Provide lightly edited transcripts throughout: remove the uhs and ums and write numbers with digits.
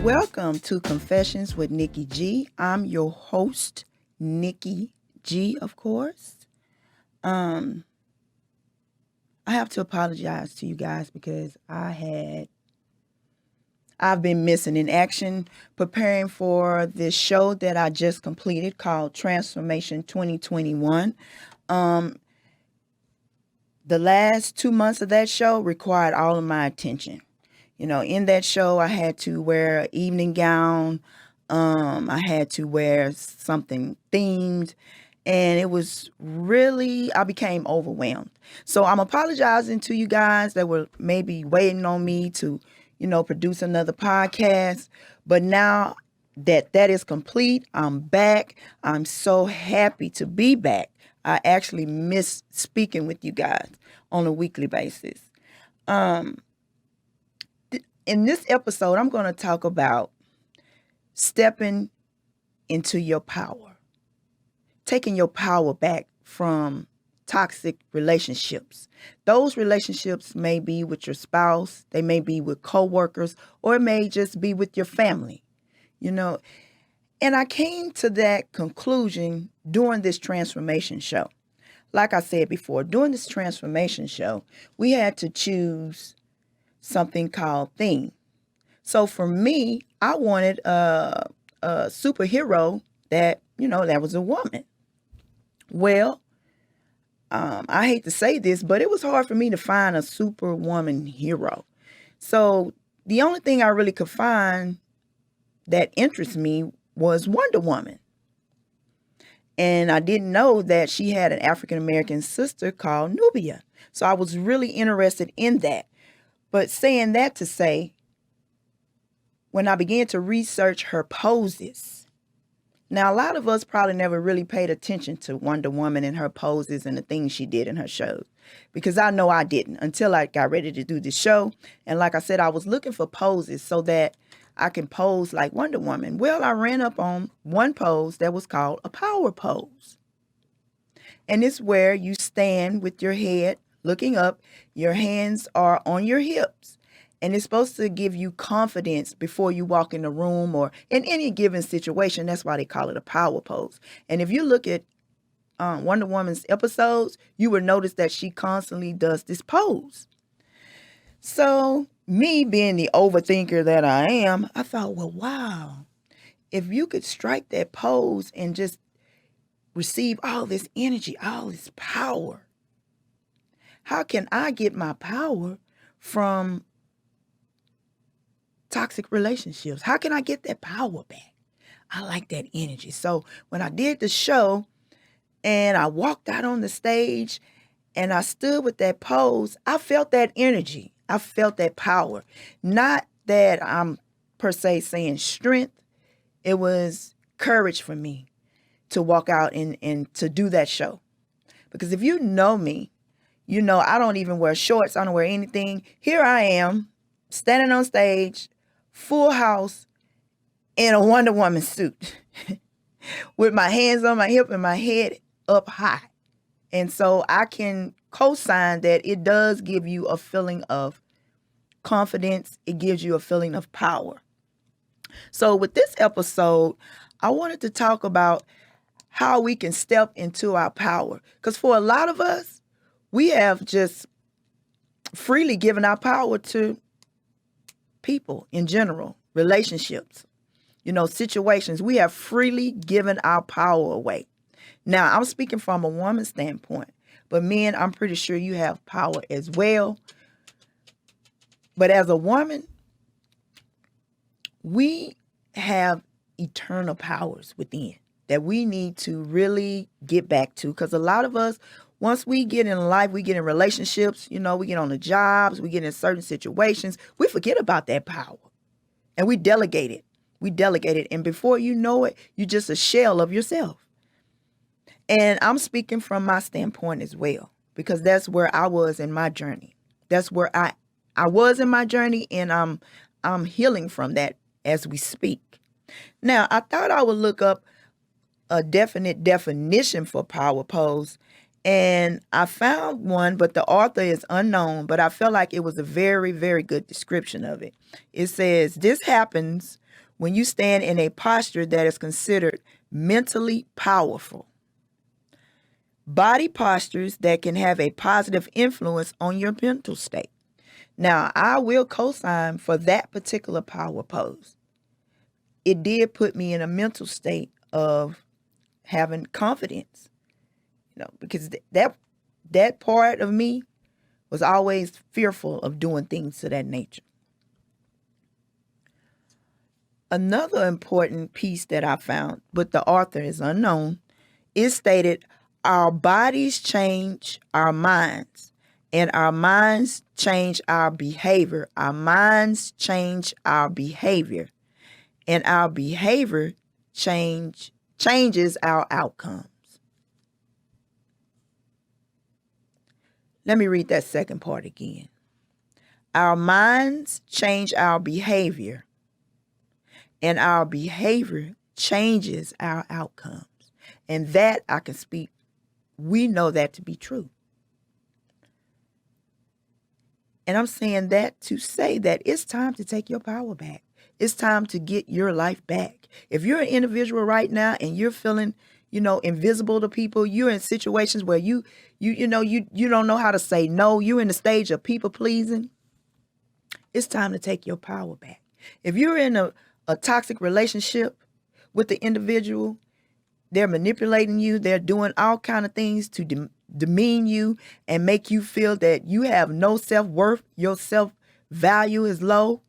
Welcome to Confessions with Nikki G. I'm your host, Nikki G, of course. I have to apologize to you guys because I've been missing in action preparing for this show that I just completed called Transformation 2021. The last 2 months of that show required all of my attention. In that show, I had to wear an evening gown. I had to wear something themed. And it was really, I became overwhelmed. So I'm apologizing to you guys that were maybe waiting on me to, produce another podcast. But now that is complete, I'm back. I'm so happy to be back. I actually miss speaking with you guys on a weekly basis. In this episode, I'm going to talk about stepping into your power, taking your power back from toxic relationships. Those relationships may be with your spouse, they may be with coworkers, or it may just be with your family, And I came to that conclusion during this transformation show. Like I said before, during this transformation show, we had to choose something called theme. So for me, I wanted a superhero that was a woman. Well, I hate to say this, but it was hard for me to find a superwoman hero. So the only thing I really could find that interests me was Wonder Woman. And I didn't know that she had an African-American sister called Nubia. So I was really interested in that. But saying that to say, when I began to research her poses, now a lot of us probably never really paid attention to Wonder Woman and her poses and the things she did in her shows, because I know I didn't until I got ready to do this show. And like I said, I was looking for poses so that I can pose like Wonder Woman. Well, I ran up on one pose that was called a power pose. And it's where you stand with your head looking up, your hands are on your hips, and it's supposed to give you confidence before you walk in the room or in any given situation. That's why they call it a power pose. And if you look at Wonder Woman's episodes, you will notice that she constantly does this pose. So me being the overthinker that I am, I thought, well, wow, if you could strike that pose and just receive all this energy, all this power, how can I get my power from toxic relationships? How can I get that power back? I like that energy. So when I did the show and I walked out on the stage and I stood with that pose, I felt that energy. I felt that power. Not that I'm per se saying strength. It was courage for me to walk out and to do that show. Because if you know me, I don't even wear shorts. I don't wear anything. Here I am, standing on stage, full house, in a Wonder Woman suit, with my hands on my hip and my head up high. And so I can co-sign that it does give you a feeling of confidence. It gives you a feeling of power. So with this episode, I wanted to talk about how we can step into our power. Because for a lot of us, we have just freely given our power to people in general, relationships, situations. We have freely given our power away. Now, I'm speaking from a woman's standpoint, but men, I'm pretty sure you have power as well. But as a woman, we have eternal powers within that we need to really get back to. Because a lot of us, once we get in life, we get in relationships, we get on the jobs, we get in certain situations, we forget about that power and we delegate it. And before you know it, you're just a shell of yourself. And I'm speaking from my standpoint as well, because that's where I was in my journey. That's where I was in my journey, and I'm healing from that as we speak. Now, I thought I would look up a definite definition for power pose, and I found one, but the author is unknown, but I felt like it was a very, very good description of it. It says, this happens when you stand in a posture that is considered mentally powerful. Body postures that can have a positive influence on your mental state. Now, I will co-sign for that particular power pose. It did put me in a mental state of having confidence, because that part of me was always fearful of doing things to that nature. Another important piece that I found, but the author is unknown, is stated, our bodies change our minds, and our minds change our behavior. Our minds change our behavior, and our behavior changes our outcomes. Let me read that second part again. Our minds change our behavior, and our behavior changes our outcomes. And that I can speak, we know that to be true. And I'm saying that to say that it's time to take your power back. It's time to get your life back. If you're an individual right now and you're feeling, invisible to people, you're in situations where you don't know how to say no, you're in the stage of people pleasing, it's time to take your power back. If you're in a toxic relationship with the individual, they're manipulating you, they're doing all kind of things to demean you and make you feel that you have no self-worth, your self-value is low,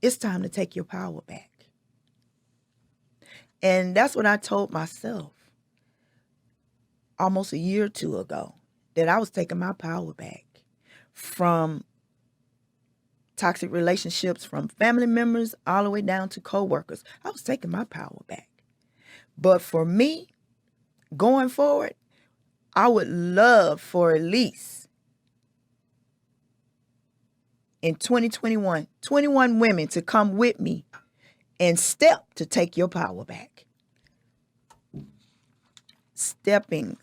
it's time to take your power back. And that's what I told myself almost a year or two ago, that I was taking my power back from toxic relationships, from family members all the way down to coworkers. I was taking my power back. But for me, going forward, I would love for at least in 2021, 21 women to come with me and step to take your power back. Stepping.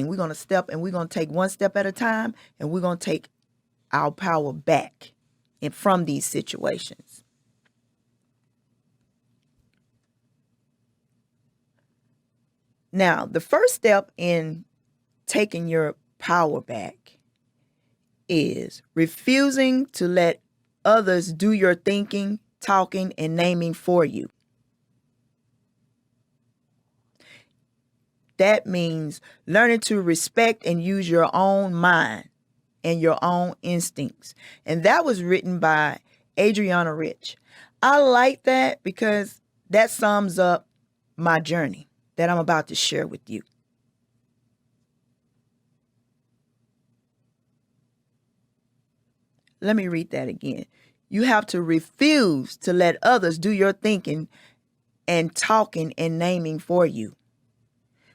We're going to step, and we're going to take one step at a time, and we're going to take our power back and from these situations. Now, the first step in taking your power back is refusing to let others do your thinking, talking, and naming for you. That means learning to respect and use your own mind and your own instincts. And that was written by Adriana Rich. I like that because that sums up my journey that I'm about to share with you. Let me read that again. You have to refuse to let others do your thinking and talking and naming for you.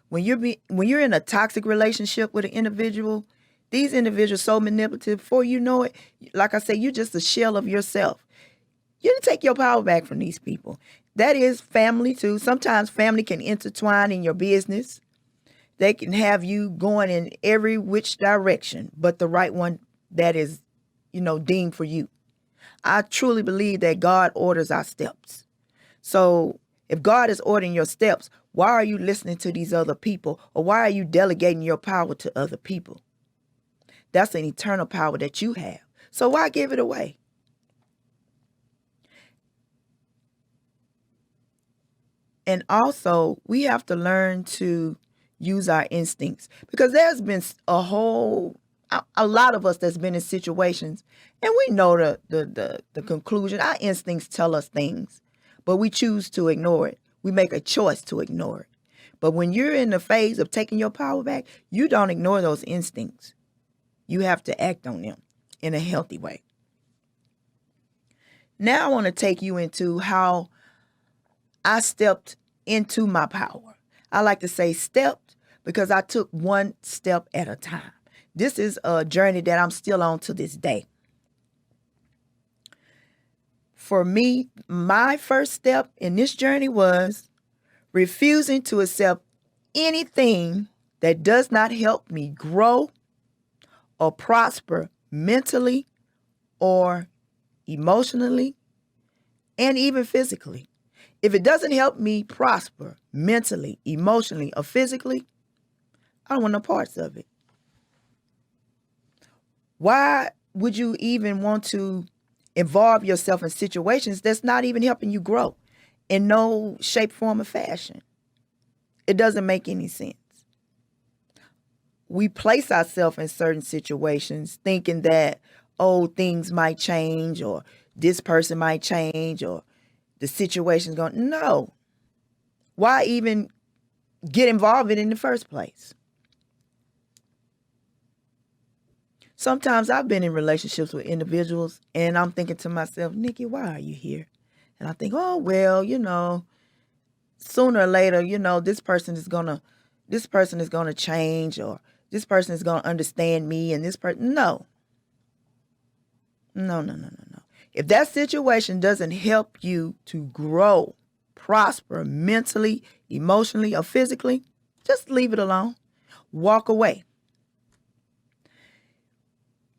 When you're in a toxic relationship with an individual, these individuals are so manipulative. Before you know it, like I say, you're just a shell of yourself. You need to take your power back from these people. That is family too. Sometimes family can intertwine in your business. They can have you going in every which direction, but the right one that is, deemed for you. I truly believe that God orders our steps. So if God is ordering your steps, why are you listening to these other people? Or why are you delegating your power to other people? That's an eternal power that you have. So why give it away? And also, we have to learn to use our instincts, because there's been a lot of us that's been in situations, and we know the conclusion. Our instincts tell us things, but we choose to ignore it. We make a choice to ignore it. But when you're in the phase of taking your power back, you don't ignore those instincts. You have to act on them in a healthy way. Now I want to take you into how I stepped into my power. I like to say stepped because I took one step at a time. This is a journey that I'm still on to this day. For me, my first step in this journey was refusing to accept anything that does not help me grow or prosper mentally or emotionally and even physically. If it doesn't help me prosper mentally, emotionally, or physically, I don't want no parts of it. Why would you even want to involve yourself in situations that's not even helping you grow in no shape, form, or fashion? It doesn't make any sense. We place ourselves in certain situations thinking that, oh, things might change, or this person might change, or the situation's going. No. Why even get involved in it in the first place? Sometimes I've been in relationships with individuals and I'm thinking to myself, Nikki, why are you here? And I think, oh, well, sooner or later, this person is going to change, or this person is going to understand me, and this person. No. If that situation doesn't help you to grow, prosper mentally, emotionally, or physically, just leave it alone. Walk away.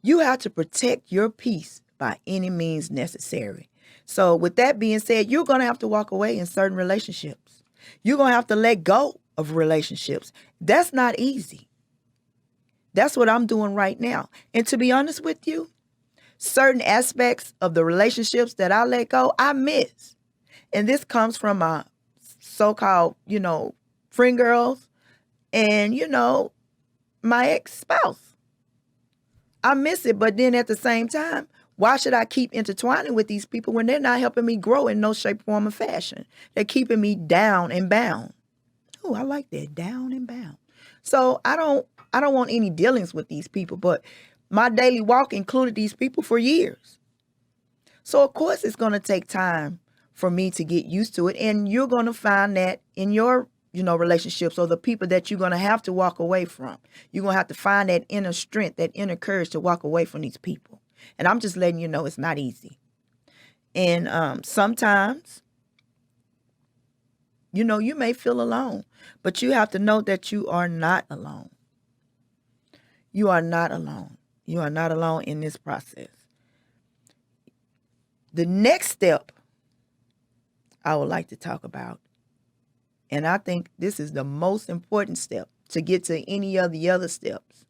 You have to protect your peace by any means necessary. So with that being said, you're going to have to walk away in certain relationships. You're going to have to let go of relationships. That's not easy. That's what I'm doing right now. And to be honest with you, certain aspects of the relationships that I let go, I miss. And this comes from my so-called, friend girls and, my ex-spouse. I miss it, but then at the same time, why should I keep intertwining with these people when they're not helping me grow in no shape, form, or fashion? They're keeping me down and bound. Oh, I like that, down and bound. So I don't want any dealings with these people, but my daily walk included these people for years. So of course it's going to take time for me to get used to it, and you're going to find that in your relationships, or the people that you're going to have to walk away from. You're going to have to find that inner strength, that inner courage to walk away from these people. And I'm just letting you know it's not easy. And sometimes, you may feel alone, but you have to know that you are not alone. You are not alone. You are not alone in this process. The next step I would like to talk about, and I think this is the most important step to get to any of the other steps,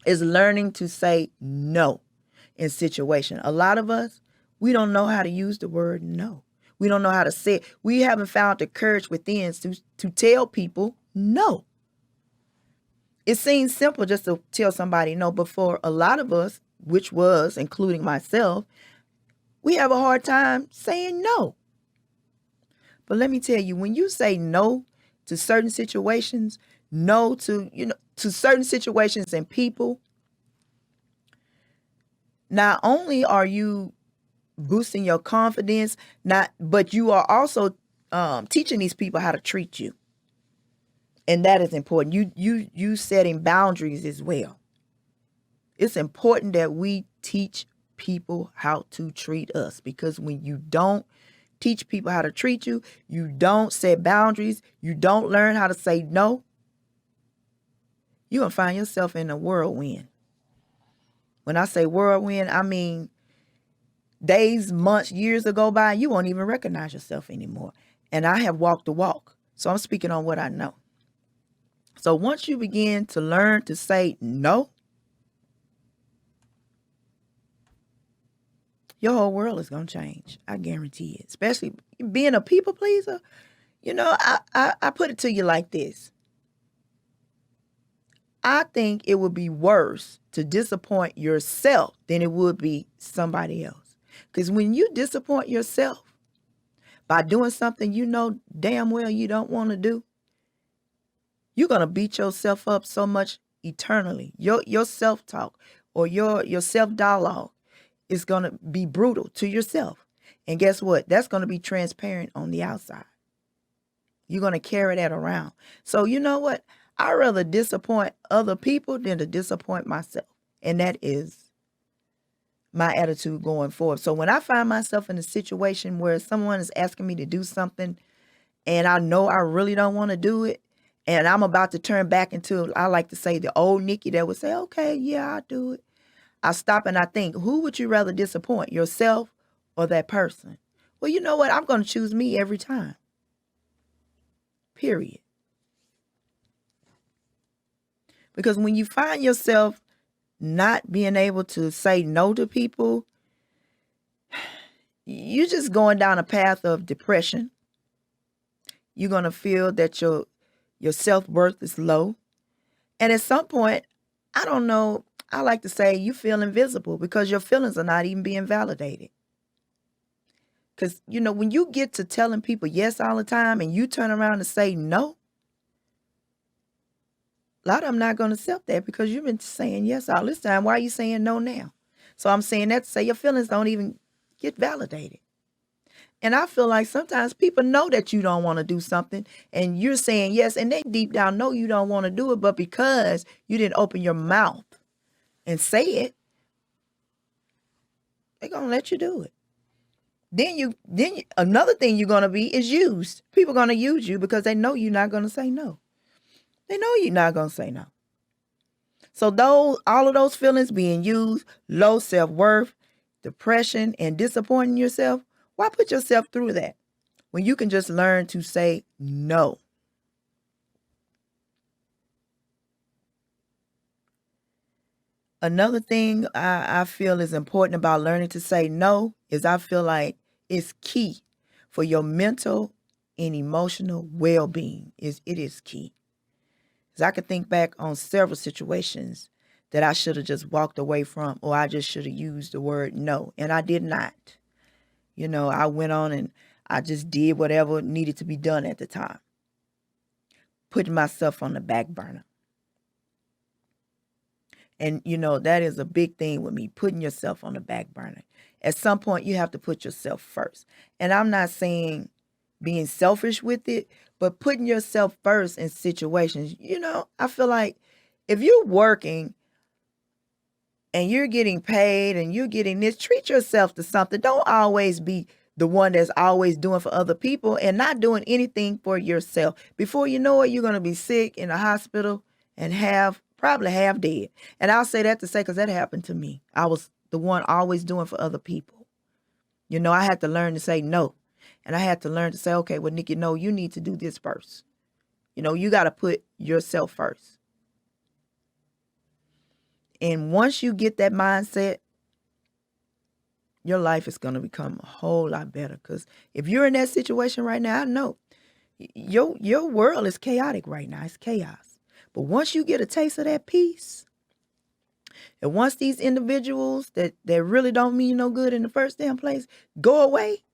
is learning to say no in situation. A lot of us, we don't know how to use the word no. We don't know how to say it. We haven't found the courage within to tell people no. It seems simple just to tell somebody no, but for a lot of us, which was including myself, we have a hard time saying no. But let me tell you, when you say no to certain situations, no to certain situations and people, not only are you boosting your confidence, but you are also teaching these people how to treat you. And that is important. You setting boundaries as well. It's important that we teach people how to treat us, because when you don't teach people how to treat you, you don't set boundaries, you don't learn how to say no, you're going to find yourself in a whirlwind. When I say whirlwind, I mean days, months, years go by, you won't even recognize yourself anymore. And I have walked the walk, so I'm speaking on what I know. So once you begin to learn to say no, your whole world is going to change. I guarantee it. Especially being a people pleaser. I put it to you like this. I think it would be worse to disappoint yourself than it would be somebody else. Because when you disappoint yourself by doing something you know damn well you don't want to do, you're going to beat yourself up so much eternally. Your self-talk or your self-dialogue is going to be brutal to yourself. And guess what? That's going to be transparent on the outside. You're going to carry that around. So you know what? I'd rather disappoint other people than to disappoint myself. And that is my attitude going forward. So when I find myself in a situation where someone is asking me to do something and I know I really don't want to do it, and I'm about to turn back into, I like to say, the old Nikki that would say, okay, yeah, I'll do it. I stop and I think, who would you rather disappoint, yourself or that person? well, you know what? I'm going to choose me every time. Period. Because when you find yourself not being able to say no to people, you're just going down a path of depression. You're going to feel that your self-worth is low. And at some point, I don't know, I like to say you feel invisible because your feelings are not even being validated. Because, when you get to telling people yes all the time and you turn around and say no, a lot of them not going to accept that because you've been saying yes all this time. Why are you saying no now? So I'm saying that to say your feelings don't even get validated. And I feel like sometimes people know that you don't want to do something and you're saying yes, and they deep down know you don't want to do it, but because you didn't open your mouth and say it, they're going to let you do it. Then another thing you're going to be is used. People are going to use you because they know you're not going to say no. They know you're not going to say no. So all of those feelings being used, low self-worth, depression, and disappointing yourself, why put yourself through that when you can just learn to say no? Another thing I feel is important about learning to say no is I feel like it's key for your mental and emotional well-being. It is key. Because I could think back on several situations that I should have just walked away from, or I just should have used the word no, and I did not. I went on and I just did whatever needed to be done at the time, putting myself on the back burner. And, that is a big thing with me, putting yourself on the back burner. At some point, you have to put yourself first. And I'm not saying being selfish with it, but putting yourself first in situations. I feel like if you're working and you're getting paid and you're getting this, treat yourself to something. Don't always be the one that's always doing for other people and not doing anything for yourself. Before you know it, you're going to be sick in the hospital and probably half dead. And I'll say that to say, because that happened to me. I was the one always doing for other people. I had to learn to say no. And I had to learn to say, okay, well, Nikki, no, you need to do this first. You got to put yourself first. And once you get that mindset, your life is going to become a whole lot better. Because if you're in that situation right now, I know your world is chaotic right now. It's chaos. But once you get a taste of that peace, and once these individuals that really don't mean no good in the first damn place go away,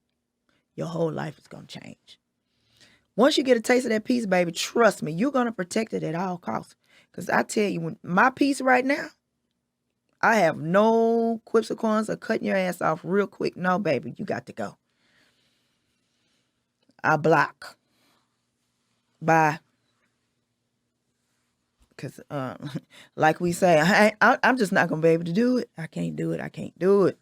your whole life is going to change. Once you get a taste of that peace, baby, trust me, you're going to protect it at all costs. Because I tell you, when my peace right now, I have no quips or corners or cutting your ass off real quick. No, baby, you got to go. I block. Bye. Because like we say, I'm just not going to be able to do it. I can't do it. I can't do it.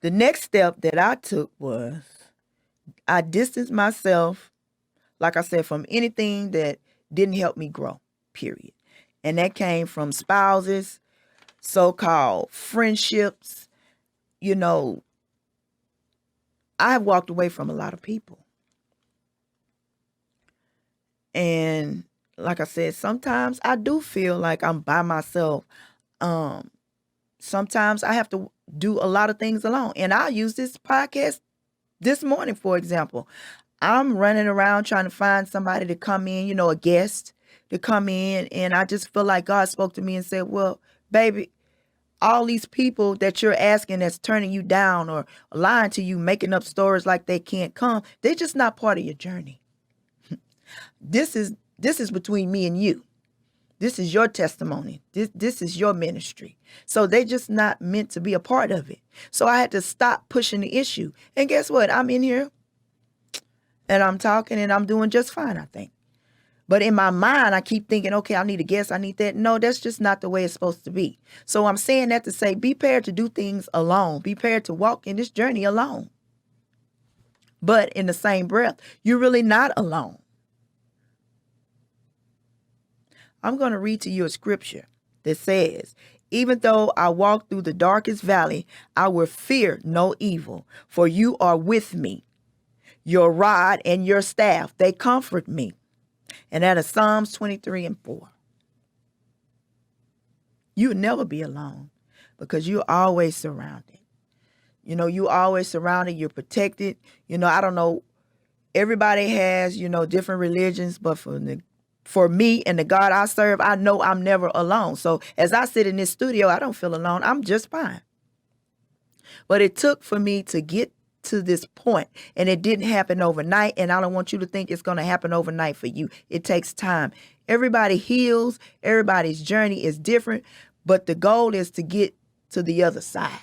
The next step that I took was I distanced myself, like I said, from anything that didn't help me grow, period. And that came from spouses, so-called friendships. I've walked away from a lot of people. And like I said, sometimes I do feel like I'm by myself. Sometimes I have to do a lot of things alone. And I'll use this podcast this morning, for example. I'm running around trying to find somebody to come in, a guest to come in. And I just feel like God spoke to me and said, well, baby, all these people that you're asking that's turning you down or lying to you, making up stories like they can't come, they're just not part of your journey. This is between me and you. This is your testimony. This is your ministry. So they're just not meant to be a part of it. So I had to stop pushing the issue. And guess what? I'm in here and I'm talking and I'm doing just fine, I think. But in my mind, I keep thinking, okay, I need a guest. I need that. No, that's just not the way it's supposed to be. So I'm saying that to say, be prepared to do things alone. Be prepared to walk in this journey alone. But in the same breath, you're really not alone. I'm going to read to you a scripture that says, Even though I walk through the darkest valley, I will fear no evil, for you are with me. Your rod and your staff, they comfort me. And that is Psalms 23:4. You'll never be alone because you're always surrounded. You always surrounded, you're protected. I don't know, everybody has, different religions, but for me and the God I serve, I know I'm never alone. So as I sit in this studio, I don't feel alone. I'm just fine. But it took for me to get to this point, and it didn't happen overnight. And I don't want you to think it's going to happen overnight for you. It takes time. Everybody heals. Everybody's journey is different, but the goal is to get to the other side.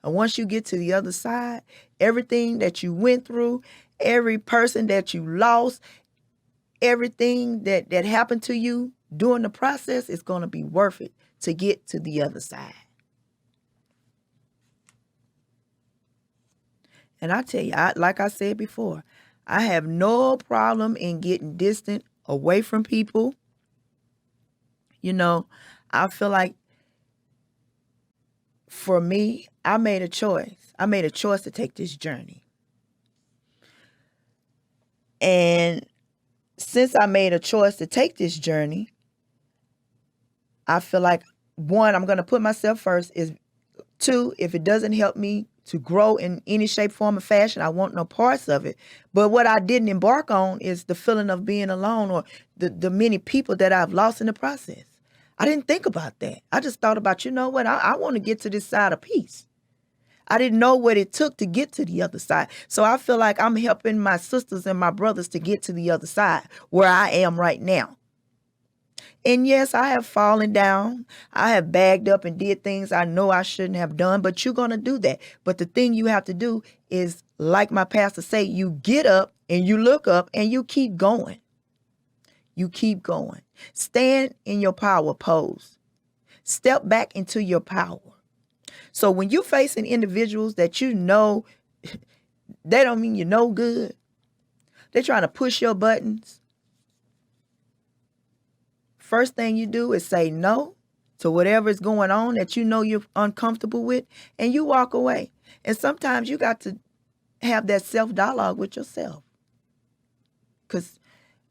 And once you get to the other side, everything that you went through, every person that you lost, everything that happened to you during the process is going to be worth it to get to the other side. And I tell you, like I said before, I have no problem in getting distant away from people. I feel like for me, I made a choice. I made a choice to take this journey. And since I made a choice to take this journey, I feel like, one, I'm going to put myself first. Two, if it doesn't help me to grow in any shape, form, or fashion, I want no parts of it. But what I didn't embark on is the feeling of being alone or the many people that I've lost in the process. I didn't think about that. I just thought about, what? I want to get to this side of peace. I didn't know what it took to get to the other side. So I feel like I'm helping my sisters and my brothers to get to the other side where I am right now. And yes, I have fallen down. I have bagged up and did things I know I shouldn't have done, but you're going to do that. But the thing you have to do is, like my pastor say, you get up and you look up and you keep going. You keep going. Stand in your power pose. Step back into your power. So when you're facing individuals that they don't mean you're no good, they're trying to push your buttons. First thing you do is say no to whatever is going on that you're uncomfortable with, and you walk away. And sometimes you got to have that self-dialogue with yourself. Because,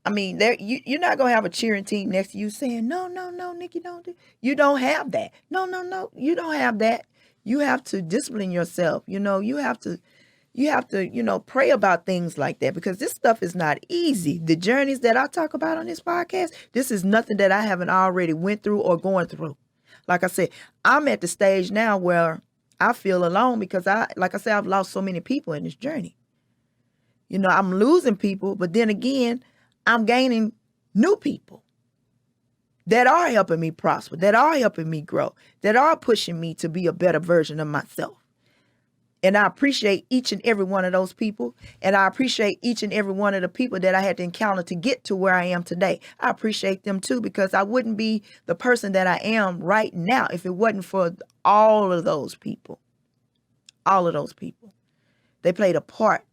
you're not going to have a cheering team next to you saying, no, Nikki, don't do. You don't have that. No, you don't have that. You have to discipline yourself. You have to, pray about things like that, because this stuff is not easy. The journeys that I talk about on this podcast, this is nothing that I haven't already went through or going through. Like I said, I'm at the stage now where I feel alone because I've lost so many people in this journey. I'm losing people, but then again, I'm gaining new people that are helping me prosper, that are helping me grow, that are pushing me to be a better version of myself. And I appreciate each and every one of those people. And I appreciate each and every one of the people that I had to encounter to get to where I am today. I appreciate them too, because I wouldn't be the person that I am right now if it wasn't for all of those people. All of those people. They played a part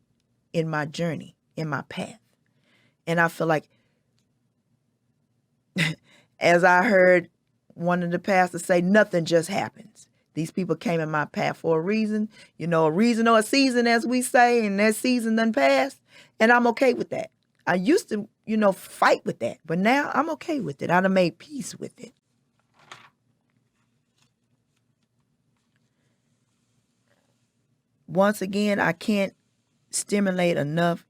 in my journey, in my path. And I feel like, as I heard one of the pastors say, nothing just happens. These people came in my path for a reason, a reason or a season, as we say, and that season done passed. And I'm okay with that. I used to, fight with that, but now I'm okay with it. I done made peace with it. Once again, I can't stimulate enough.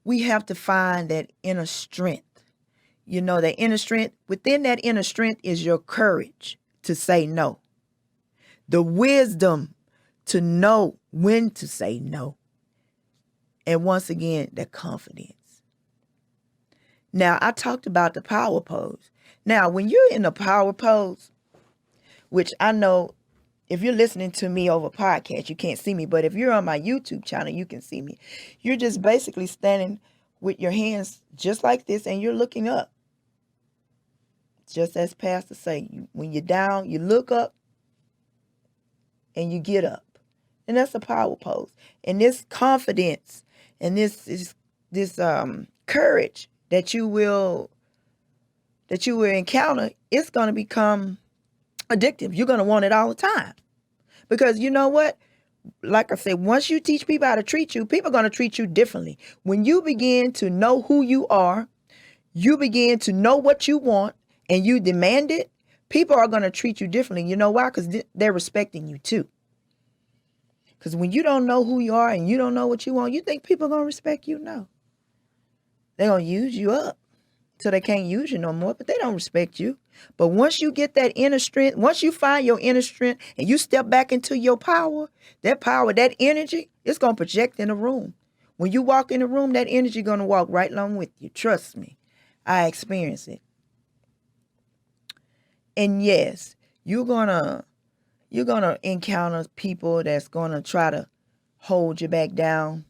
We have to find that inner strength. That inner strength. Within that inner strength is your courage to say no. The wisdom to know when to say no. And once again, the confidence. Now, I talked about the power pose. Now, when you're in a power pose, which I know if you're listening to me over podcast, you can't see me. But if you're on my YouTube channel, you can see me. You're just basically standing with your hands just like this, and you're looking up. Just as Pastor say, when you're down, you look up and you get up. And that's a power pose. And this confidence and this courage that you will encounter, it's going to become addictive. You're going to want it all the time. Because you know what? Like I said, once you teach people how to treat you, people are going to treat you differently. When you begin to know who you are, you begin to know what you want, and you demand it, people are going to treat you differently. You know why? Because they're respecting you too. Because when you don't know who you are and you don't know what you want, you think people are going to respect you? No. They're going to use you up till they can't use you no more, but they don't respect you. But once you get that inner strength, once you find your inner strength and you step back into your power, that energy, it's going to project in the room. When you walk in the room, that energy going to walk right along with you. Trust me. I experience it. And yes, you're gonna encounter people that's gonna try to hold you back down,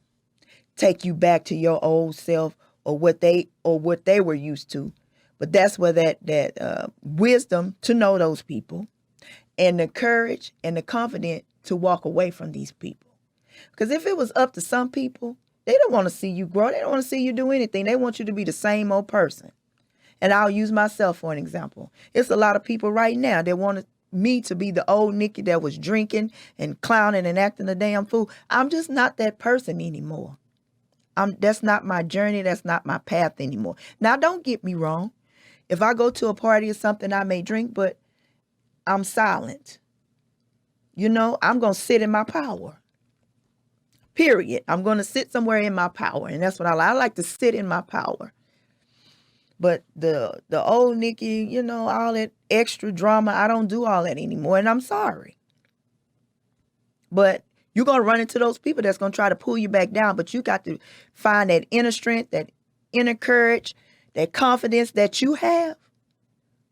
take you back to your old self or what they were used to. But that's where that wisdom to know those people, and the courage and the confidence to walk away from these people. Because if it was up to some people, they don't want to see you grow. They don't want to see you do anything. They want you to be the same old person. And I'll use myself for an example. It's a lot of people right now that want me to be the old Nikki that was drinking and clowning and acting a damn fool. I'm just not that person anymore. That's not my journey. That's not my path anymore. Now, don't get me wrong. If I go to a party or something, I may drink, but I'm silent. You know, I'm going to sit in my power. Period. I'm going to sit somewhere in my power. And that's what I like. I like to sit in my power. But the old Nikki, you know, all that extra drama, I don't do all that anymore. And I'm sorry. But you're going to run into those people that's going to try to pull you back down. But you got to find that inner strength, that inner courage, that confidence that you have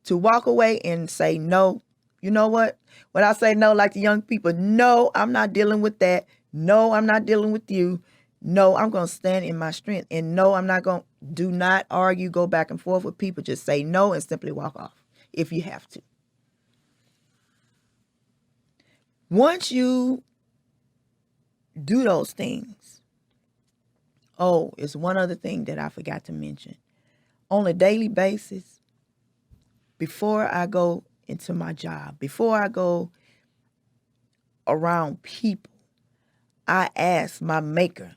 to walk away and say, no. You know what? When I say no, like the young people, no, I'm not dealing with that. No, I'm not dealing with you. No, I'm going to stand in my strength. And no, I'm not going to, do not argue, go back and forth with people. Just say no and simply walk off if you have to. Once you do those things, oh, it's one other thing that I forgot to mention. On a daily basis, before I go into my job, before I go around people, I ask my maker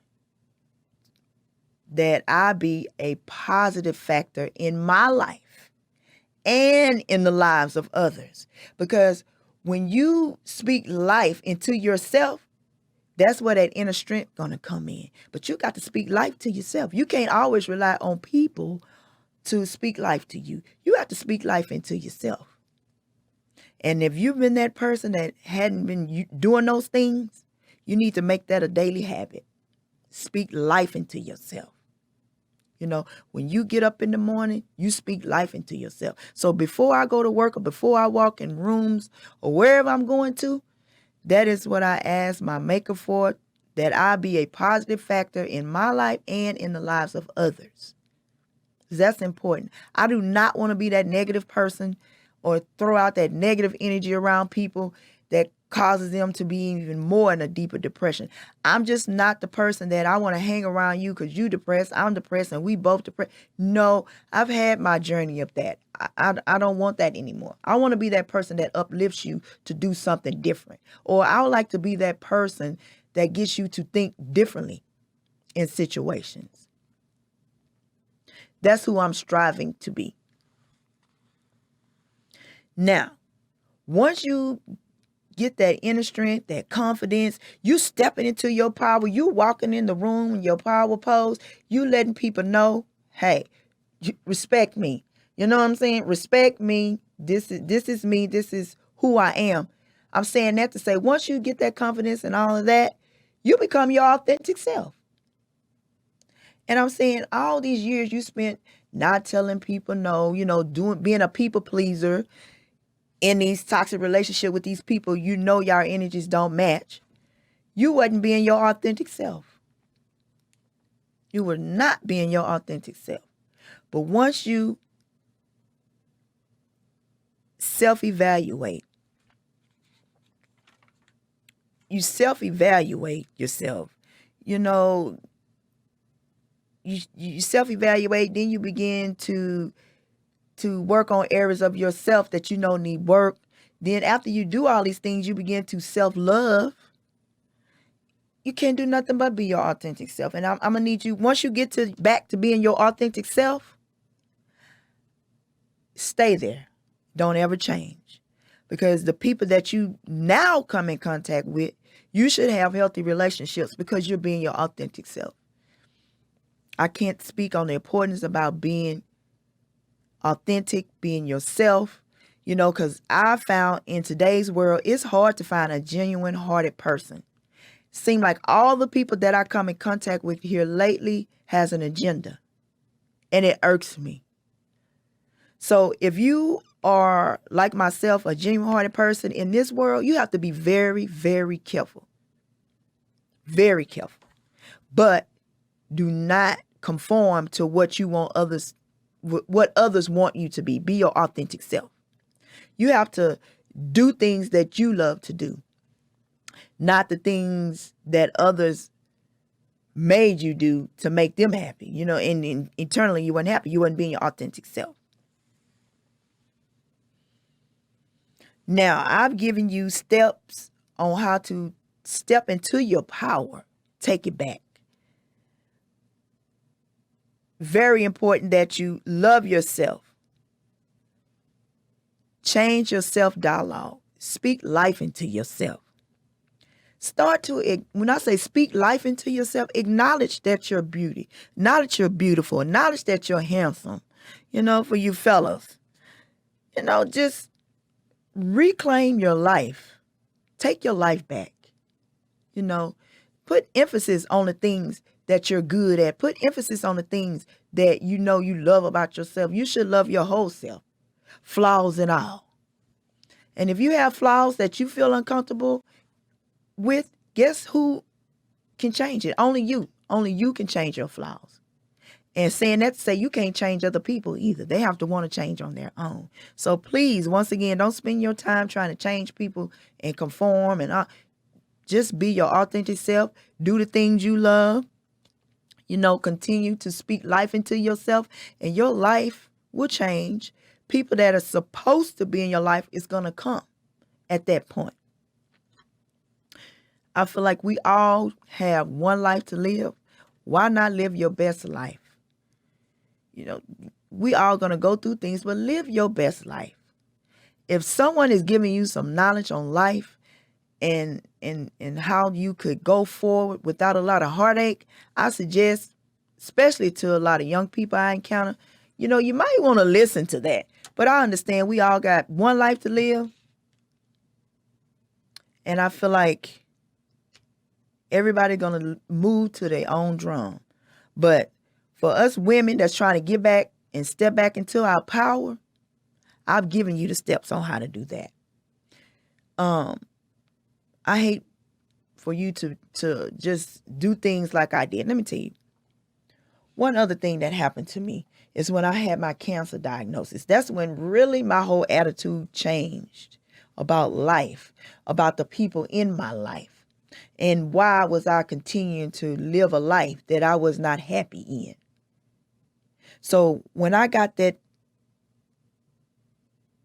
that I be a positive factor in my life and in the lives of others. Because when you speak life into yourself, that's where that inner strength gonna come in. But you got to speak life to yourself. You can't always rely on people to speak life to you. You have to speak life into yourself. And if you've been that person that hadn't been doing those things, you need to make that a daily habit. Speak life into yourself. You know, when you get up in the morning, you speak life into yourself. So before I go to work or before I walk in rooms or wherever I'm going to, that is what I ask my maker for, that I be a positive factor in my life and in the lives of others. That's important. I do not want to be that negative person or throw out that negative energy around people that causes them to be even more in a deeper depression. I'm just not the person that I want to hang around you because you depressed, I'm depressed, and we both depressed. No, I've had my journey of that. I don't want that anymore. I want to be that person that uplifts you to do something different. Or I would like to be that person that gets you to think differently in situations. That's who I'm striving to be. Now, once you get that inner strength, that confidence, you stepping into your power, you walking in the room in your power pose, you letting people know, hey, respect me. You know what I'm saying? Respect me. This is me. This is who I am. I'm saying that to say, once you get that confidence and all of that, you become your authentic self. And I'm saying all these years you spent not telling people no, you know, being a people pleaser, in these toxic relationships with these people, you know your energies don't match. You wasn't being your authentic self. You were not being your authentic self. But once you self-evaluate, yourself. You know, you self-evaluate, then you begin to work on areas of yourself that you know need work. Then after you do all these things, you begin to self-love. You can't do nothing but be your authentic self. And I'm going to need you, once you get back to being your authentic self, stay there. Don't ever change. Because the people that you now come in contact with, you should have healthy relationships because you're being your authentic self. I can't speak on the importance about being authentic, being yourself, because I found in today's world, it's hard to find a genuine hearted person. Seem like all the people that I come in contact with here lately has an agenda, and it irks me. So if you are, like myself, a genuine hearted person in this world, you have to be very, very careful. Very careful. But do not conform to what others want you to be. Be your authentic self. You have to do things that you love to do, not the things that others made you do to make them happy. And internally you weren't happy. You weren't being your authentic self. Now, I've given you steps on how to step into your power. Take it back. Very important that you love yourself. Change your self-dialogue. Speak life into yourself. When I say speak life into yourself, acknowledge that you're beauty. Acknowledge you're beautiful. Acknowledge that you're handsome. For you fellas. Just reclaim your life. Take your life back. Put emphasis on the things that you're good at. Put emphasis on the things that you love about yourself. You should love your whole self, flaws and all. And if you have flaws that you feel uncomfortable with, guess who can change it? Only you. Only you can change your flaws. And saying that to say you can't change other people either. They have to want to change on their own. So please, once again, don't spend your time trying to change people and conform and just be your authentic self. Do the things you love. Continue to speak life into yourself, and your life will change. People that are supposed to be in your life is going to come at that point. I feel like we all have one life to live. Why not live your best life? We all going to go through things, but live your best life. If someone is giving you some knowledge on life and how you could go forward without a lot of heartache, I suggest, especially to a lot of young people I encounter, you might want to listen to that. But I understand we all got one life to live. And I feel like everybody going to move to their own drum. But for us women that's trying to get back and step back into our power, I've given you the steps on how to do that. I hate for you to just do things like I did. Let me tell you. One other thing that happened to me is when I had my cancer diagnosis. That's when really my whole attitude changed about life, about the people in my life, and why was I continuing to live a life that I was not happy in. So when I got that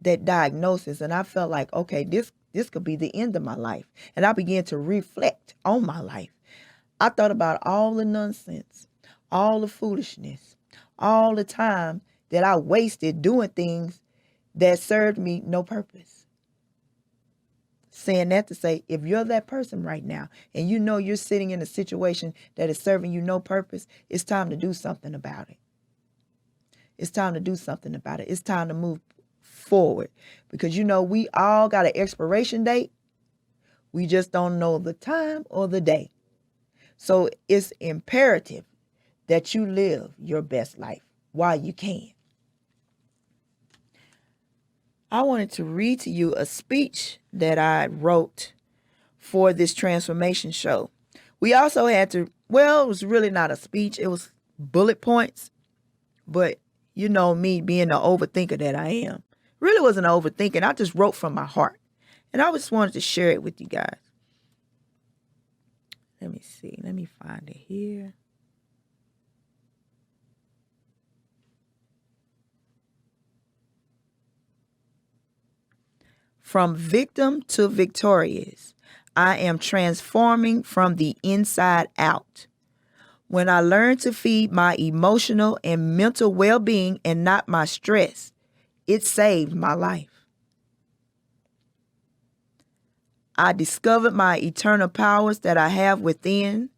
diagnosis and I felt like, okay, this could be the end of my life, and I began to reflect on my life, I thought about all the nonsense, all the foolishness, all the time that I wasted doing things that served me no purpose. Saying that to say, if you're that person right now and you're sitting in a situation that is serving you no purpose, it's time to do something about it. It's time to do something about it. It's time to move forward, because we all got an expiration date. We just don't know the time or the day. So it's imperative that you live your best life while you can. I wanted to read to you a speech that I wrote for this transformation show. We also had to, it was really not a speech. It was bullet points. But me being the overthinker that I am, really wasn't overthinking. I just wrote from my heart. And I just wanted to share it with you guys. Let me see. Let me find it here. From victim to victorious, I am transforming from the inside out. When I learn to feed my emotional and mental well-being and not my stress, it saved my life. I discovered my eternal powers that I have within.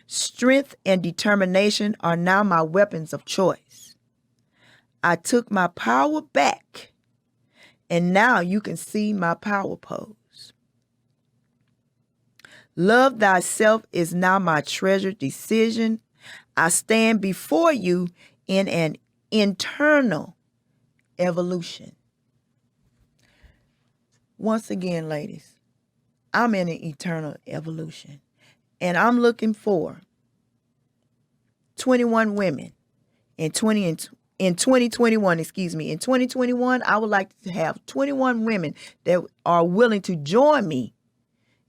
Strength and determination are now my weapons of choice. I took my power back, and now you can see my power pose. Love thyself is now my treasured decision. I stand before you in an internal evolution. Once again, ladies, I'm in an eternal evolution, and I'm looking for 21 women in 2021, In 2021, I would like to have 21 women that are willing to join me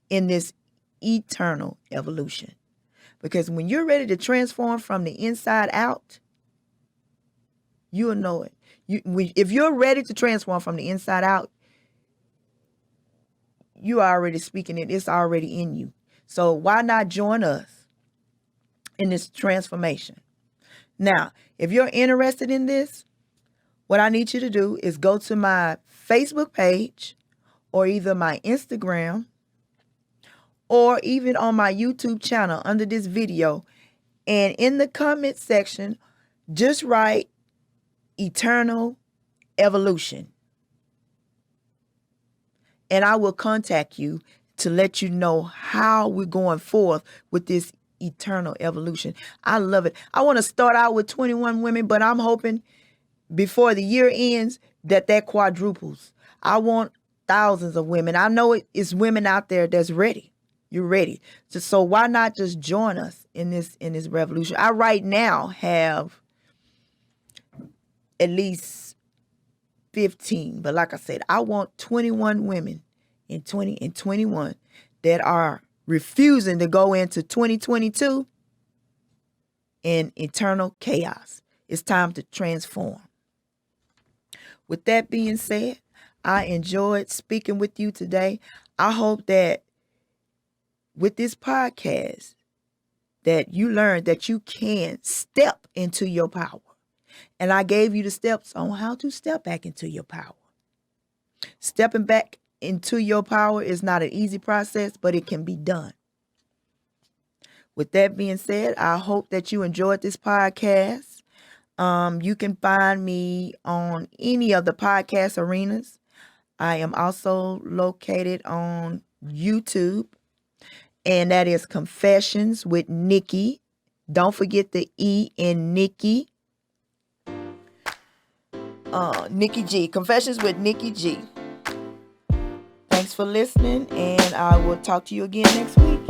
in this eternal evolution. Because when you're ready to transform from the inside out, you'll know it. If you're ready to transform from the inside out, you are already speaking it. It's already in you. So why not join us in this transformation? Now, if you're interested in this, what I need you to do is go to my Facebook page or either my Instagram or even on my YouTube channel under this video. And in the comment section, just write Eternal Evolution. And I will contact you to let you know how we're going forth with this eternal evolution. I love it. I want to start out with 21 women, but I'm hoping before the year ends that quadruples. I want thousands of women. I know it's women out there that's ready. You're ready. So why not just join us in this revolution? I right now have at least 15, but like I said, I want 21 women in 2021 that are refusing to go into 2022 in eternal chaos. It's time to transform. With that being said, I enjoyed speaking with you today. I hope that with this podcast that you learned that you can step into your power. And I gave you the steps on how to step back into your power. Stepping back into your power is not an easy process, but it can be done. With that being said, I hope that you enjoyed this podcast. You can find me on any of the podcast arenas. I am also located on YouTube, and that is Confessions with Nikki. Don't forget the E in Nikki. Nikki G. Confessions with Nikki G. Thanks for listening, and I will talk to you again next week.